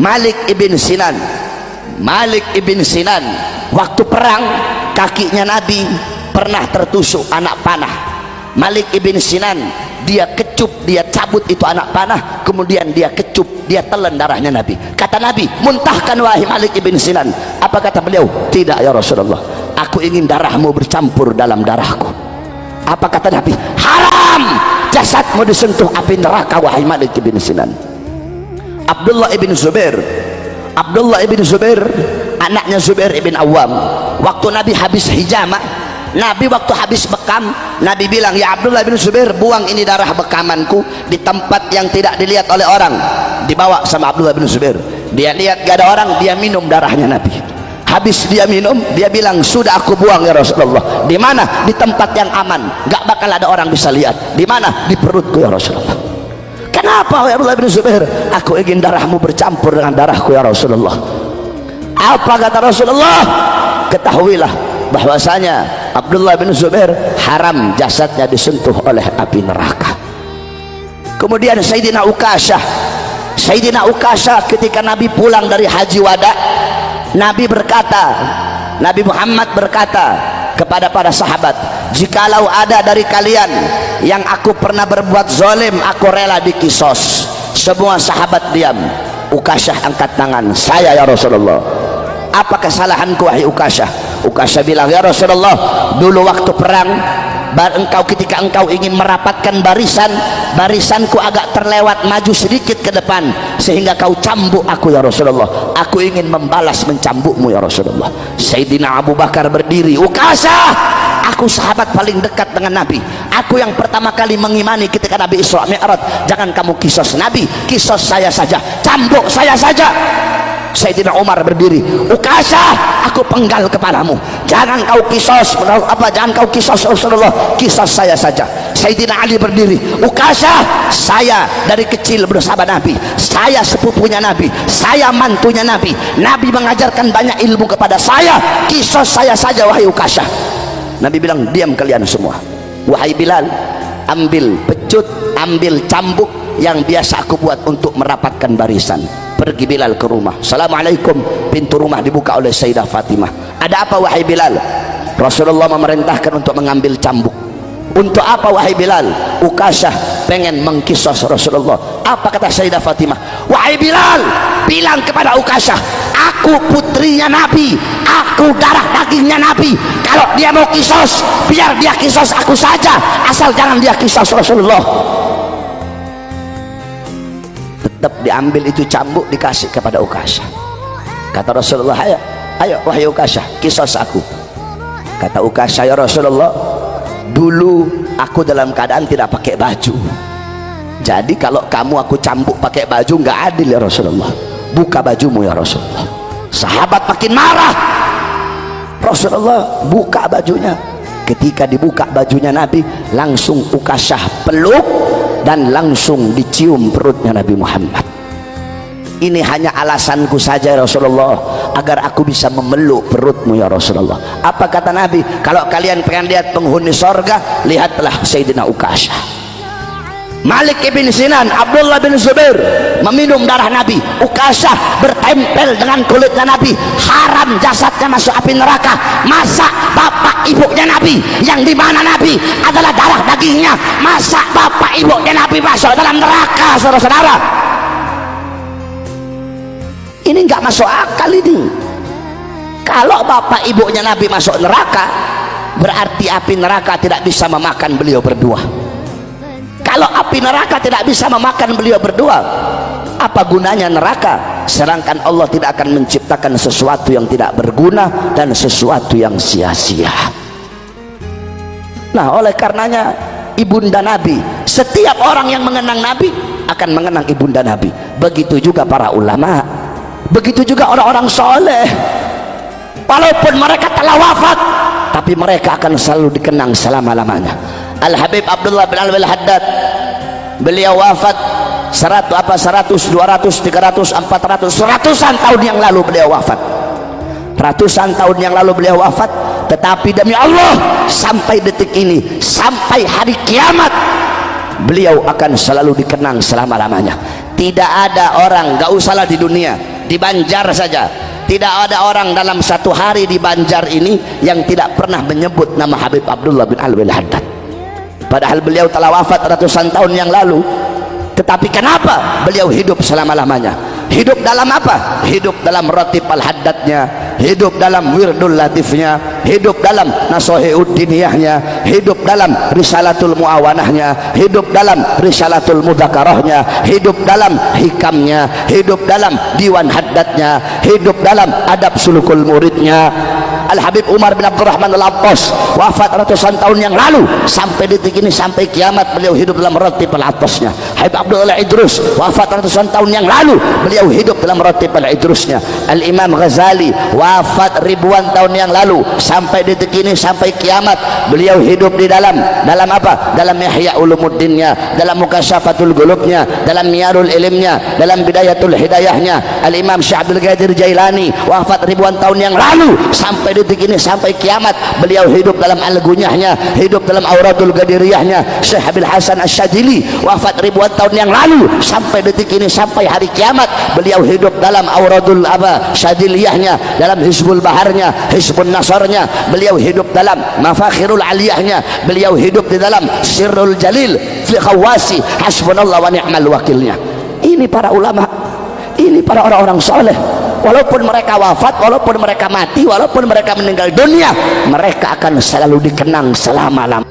Malik ibn Sinan. Malik ibn Sinan waktu perang kakinya Nabi pernah tertusuk anak panah. Malik ibn Sinan dia kecup, dia cabut itu anak panah, kemudian dia kecup, dia telan darahnya Nabi. Kata Nabi, muntahkan wahai Malik ibn Sinan. Apa kata beliau? Tidak ya Rasulullah, aku ingin darahmu bercampur dalam darahku. Apa kata Nabi? Haram jasadmu disentuh api neraka wahai Malik ibn Sinan. Abdullah ibn Zubair. Abdullah ibn Zubair anaknya Zubair ibn Awam. Waktu Nabi habis hijamah, Nabi waktu habis bekam, Nabi bilang, ya Abdullah bin Zubair, buang ini darah bekamanku di tempat yang tidak dilihat oleh orang. Dibawa sama Abdullah bin Zubair, dia lihat gak ada orang, dia minum darahnya Nabi. Habis dia minum, dia bilang, sudah aku buang ya Rasulullah. Di mana? Di tempat yang aman, gak bakal ada orang bisa lihat. Di mana? Di perutku ya Rasulullah. Kenapa ya Abdullah bin Zubair? Aku ingin darahmu bercampur dengan darahku ya Rasulullah. Apa kata Rasulullah? Ketahuilah bahwasanya Abdullah bin Zubair haram jasadnya disentuh oleh api neraka. Kemudian Sayyidina Ukasyah. Sayyidina Ukasyah ketika Nabi pulang dari haji wada, Nabi berkata, Nabi Muhammad berkata kepada para sahabat, jikalau ada dari kalian yang aku pernah berbuat zalim, aku rela dikisos. Semua sahabat diam. Ukasyah angkat tangan, saya ya Rasulullah. Apa kesalahanku wahai Ukasyah? Ukasyah bilang, ya Rasulullah, dulu waktu perang ketika engkau ingin merapatkan barisanku agak terlewat maju sedikit ke depan sehingga kau cambuk aku ya Rasulullah. Aku ingin membalas mencambukmu ya Rasulullah. Sayyidina Abu Bakar berdiri, Ukasyah, aku sahabat paling dekat dengan Nabi, aku yang pertama kali mengimani ketika Nabi Isra Mi'raj. Jangan kamu kisos Nabi, kisos saya saja, cambuk saya saja. Sayyidina Umar berdiri, Ukasyah, aku penggal kepalamu, jangan kau kisos jangan kau kisos Rasulullah, kisos saya saja. Sayyidina Ali berdiri, Ukasyah, saya dari kecil bersama Nabi, saya sepupunya Nabi, saya mantunya Nabi, Nabi mengajarkan banyak ilmu kepada saya, kisos saya saja wahai Ukasyah. Nabi bilang, diam kalian semua. Wahai Bilal, ambil pecut, ambil cambuk yang biasa aku buat untuk merapatkan barisan. Pergi Bilal ke rumah. Assalamualaikum. Pintu rumah dibuka oleh Sayyidah Fatimah. Ada apa wahai Bilal? Rasulullah memerintahkan untuk mengambil cambuk. Untuk apa wahai Bilal? Ukasyah pengen mengkisos Rasulullah. Apa kata Sayyidah Fatimah? Wahai Bilal, bilang kepada Ukasyah, aku putrinya Nabi, aku darah dagingnya Nabi. Kalau dia mau kisos, biar dia kisos aku saja, asal jangan dia kisos Rasulullah. Tetap diambil itu cambuk, dikasih kepada Ukasyah. Kata Rasulullah, ayo wahai Ukasyah, kisos aku. Kata Ukasyah, ya Rasulullah, dulu aku dalam keadaan tidak pakai baju, jadi kalau kamu aku cambuk pakai baju nggak adil ya Rasulullah. Buka bajumu ya Rasulullah. Sahabat makin marah. Rasulullah buka bajunya. Ketika dibuka bajunya Nabi, langsung Ukasyah peluk dan langsung dicium perutnya Nabi Muhammad. Ini hanya alasanku saja ya Rasulullah, agar aku bisa memeluk perutmu ya Rasulullah. Apa kata Nabi? Kalau kalian pengen lihat penghuni sorga, lihatlah Sayyidina Ukasyah. Malik ibn Sinan, Abdullah bin Zubair meminum darah Nabi. Ukasyah bertempel dengan kulitnya Nabi, haram jasadnya masuk api neraka. Masa bapak ibunya Nabi, yang dimana Nabi adalah darah dagingnya, masa bapak ibunya Nabi masuk dalam neraka? Saudara-saudara, ini nggak masuk akal ini. Kalau bapak ibunya Nabi masuk neraka, berarti api neraka tidak bisa memakan beliau berdua. Kalau api neraka tidak bisa memakan beliau berdua, apa gunanya neraka? Sedangkan Allah tidak akan menciptakan sesuatu yang tidak berguna dan sesuatu yang sia-sia. Nah, oleh karenanya ibunda Nabi, setiap orang yang mengenang Nabi akan mengenang ibunda Nabi. Begitu juga para ulama, begitu juga orang-orang soleh. Walaupun mereka telah wafat, tapi mereka akan selalu dikenang selama-lamanya. Al-Habib Abdullah bin Alwi Al-Haddad, beliau wafat 100, 200, 300, 400, ratusan tahun yang lalu beliau wafat. Ratusan tahun yang lalu beliau wafat, tetapi demi Allah sampai detik ini, sampai hari kiamat, beliau akan selalu dikenang selama-lamanya. Tidak ada orang, gak usahlah di dunia, di Banjar saja tidak ada orang dalam satu hari di Banjar ini yang tidak pernah menyebut nama Habib Abdullah bin Alwi Al-Haddad, padahal beliau telah wafat ratusan tahun yang lalu. Tetapi kenapa beliau hidup selama-lamanya? Hidup dalam apa? Hidup dalam ratib al-haddadnya, hidup dalam wirdul latifnya, hidup dalam nasohiuddiniyahnya, hidup dalam risalatul muawanahnya, hidup dalam risalatul mudzakarahnya, hidup dalam hikamnya, hidup dalam diwan haddadnya, hidup dalam adab sulukul muridnya. Al-Habib Umar bin Abdurrahman Al-Attas wafat ratusan tahun yang lalu, sampai detik ini sampai kiamat beliau hidup dalam ratib al-Attasnya. Habib Abdullah Idrus wafat ratusan tahun yang lalu, beliau hidup dalam ratib al-Idrusnya. Al-Imam Ghazali wafat ribuan tahun yang lalu, sampai detik ini sampai kiamat beliau hidup di dalam apa? Dalam Ihya Ulumuddinnya, dalam Mukasyafatul Qulubnya, dalam Miyarul Ilmnya, dalam Bidayatul Hidayahnya. Al-Imam Syekh Abdul Qadir Jailani wafat ribuan tahun yang lalu, sampai detik ini sampai kiamat beliau hidup dalam Al-Gunyahnya, hidup dalam Auradul Qadiriyahnya. Syekh Abil Hasan Asy-Syadzili wafat ribuan tahun yang lalu, sampai detik ini sampai hari kiamat beliau hidup dalam Auradul Syadziliyahnya, dalam Hizbul Baharnya, Hizbun Nasarnya. Beliau hidup dalam Mafakhirul Aliyahnya, beliau hidup di dalam Sirrul Jalil fi Khawasi Hasbunallah wa ni'mal wakilnya. Ini para ulama, ini para orang-orang soleh. Walaupun mereka wafat, walaupun mereka mati, walaupun mereka meninggal dunia, mereka akan selalu dikenang selama-lamanya.